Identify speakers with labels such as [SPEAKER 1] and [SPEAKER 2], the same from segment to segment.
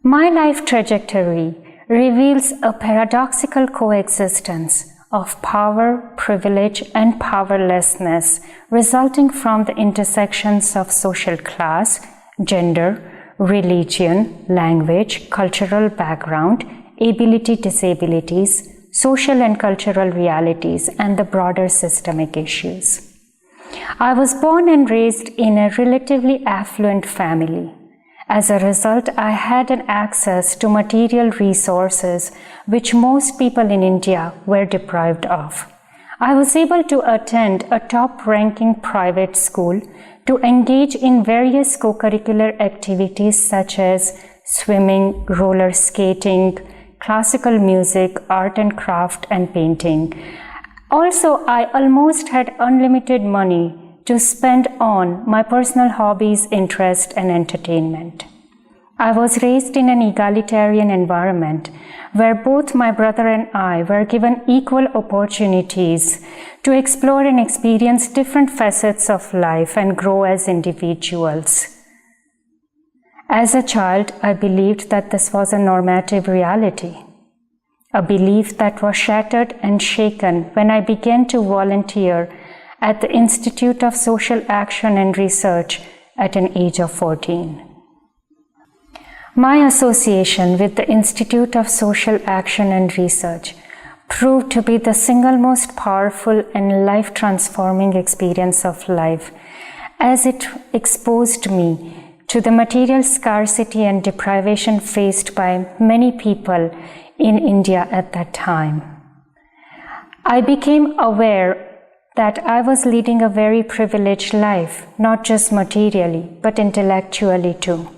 [SPEAKER 1] My life trajectory reveals a paradoxical coexistence of power, privilege, and powerlessness resulting from the intersections of social class, gender, religion, language, cultural background, ability, disabilities, social and cultural realities, and the broader systemic issues. I was born and raised in a relatively affluent family. As a result, I had an access to material resources which most people in India were deprived of. I was able to attend a top-ranking private school, to engage in various co-curricular activities such as swimming, roller skating, classical music, art and craft, and painting. Also, I almost had unlimited money to spend on my personal hobbies, interest, and entertainment. I was raised in an egalitarian environment where both my brother and I were given equal opportunities to explore and experience different facets of life and grow as individuals. As a child, I believed that this was a normative reality, a belief that was shattered and shaken when I began to volunteer at the Institute of Social Action and Research at an age of 14. My association with the Institute of Social Action and Research proved to be the single most powerful and life-transforming experience of life, as it exposed me to the material scarcity and deprivation faced by many people in India at that time. I became aware that I was leading a very privileged life, not just materially, but intellectually too.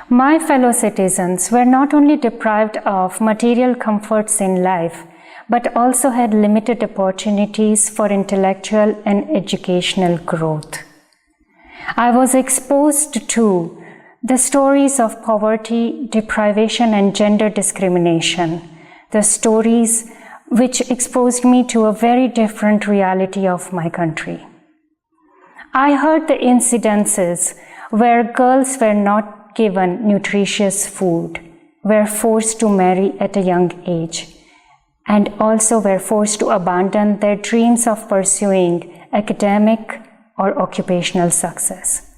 [SPEAKER 1] My fellow citizens were not only deprived of material comforts in life, but also had limited opportunities for intellectual and educational growth. I was exposed to the stories of poverty, deprivation, and gender discrimination, the stories which exposed me to a very different reality of my country. I heard the incidences where girls were not given nutritious food, were forced to marry at a young age, and also were forced to abandon their dreams of pursuing academic or occupational success.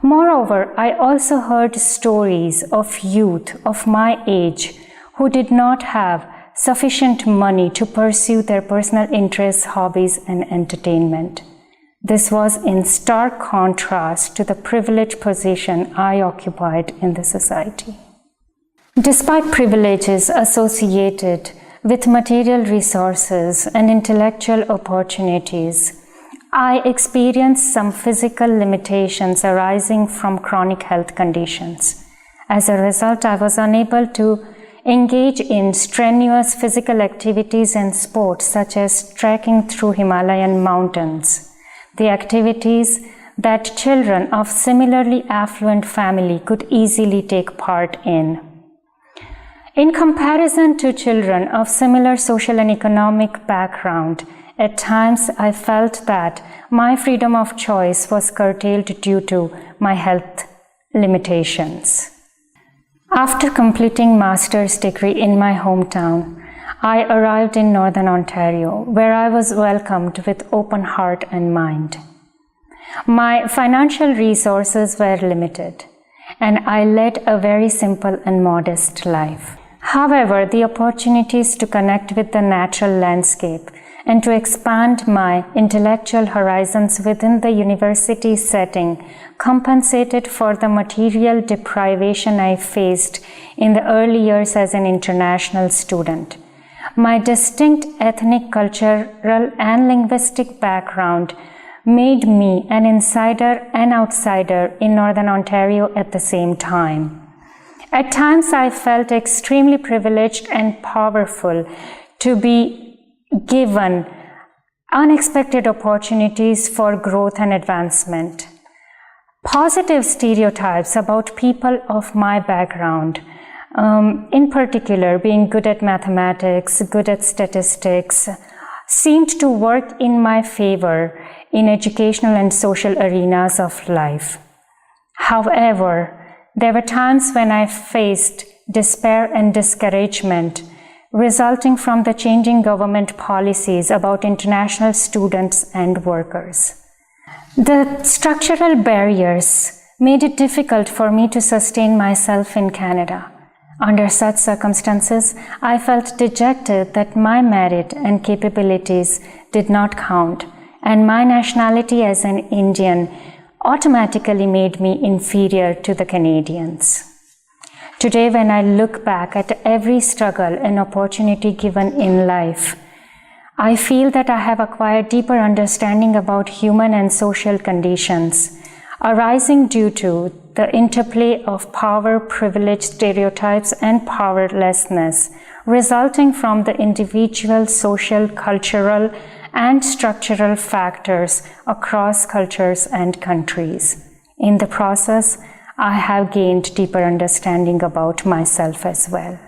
[SPEAKER 1] Moreover, I also heard stories of youth of my age who did not have sufficient money to pursue their personal interests, hobbies, and entertainment. This was in stark contrast to the privileged position I occupied in the society. Despite privileges associated with material resources and intellectual opportunities, I experienced some physical limitations arising from chronic health conditions. As a result, I was unable to engage in strenuous physical activities and sports such as trekking through Himalayan mountains, the activities that children of similarly affluent family could easily take part in. In comparison to children of similar social and economic background, at times I felt that my freedom of choice was curtailed due to my health limitations. After completing master's degree in my hometown, I arrived in Northern Ontario, where I was welcomed with open heart and mind. My financial resources were limited, and I led a very simple and modest life. However, the opportunities to connect with the natural landscape and to expand my intellectual horizons within the university setting compensated for the material deprivation I faced in the early years as an international student. My distinct ethnic, cultural, and linguistic background made me an insider and outsider in Northern Ontario at the same time. At times, I felt extremely privileged and powerful to be given unexpected opportunities for growth and advancement. Positive stereotypes about people of my background, in particular being good at mathematics, good at statistics, seemed to work in my favor in educational and social arenas of life. However, There were times when I faced despair and discouragement resulting from the changing government policies about international students and workers. The structural barriers made it difficult for me to sustain myself in Canada. Under such circumstances, I felt dejected that my merit and capabilities did not count, and my nationality as an Indian automatically made me inferior to the Canadians. Today, when I look back at every struggle and opportunity given in life, I feel that I have acquired deeper understanding about human and social conditions arising due to the interplay of power, privilege, stereotypes, and powerlessness resulting from the individual, social, cultural, and structural factors across cultures and countries. In the process, I have gained deeper understanding about myself as well.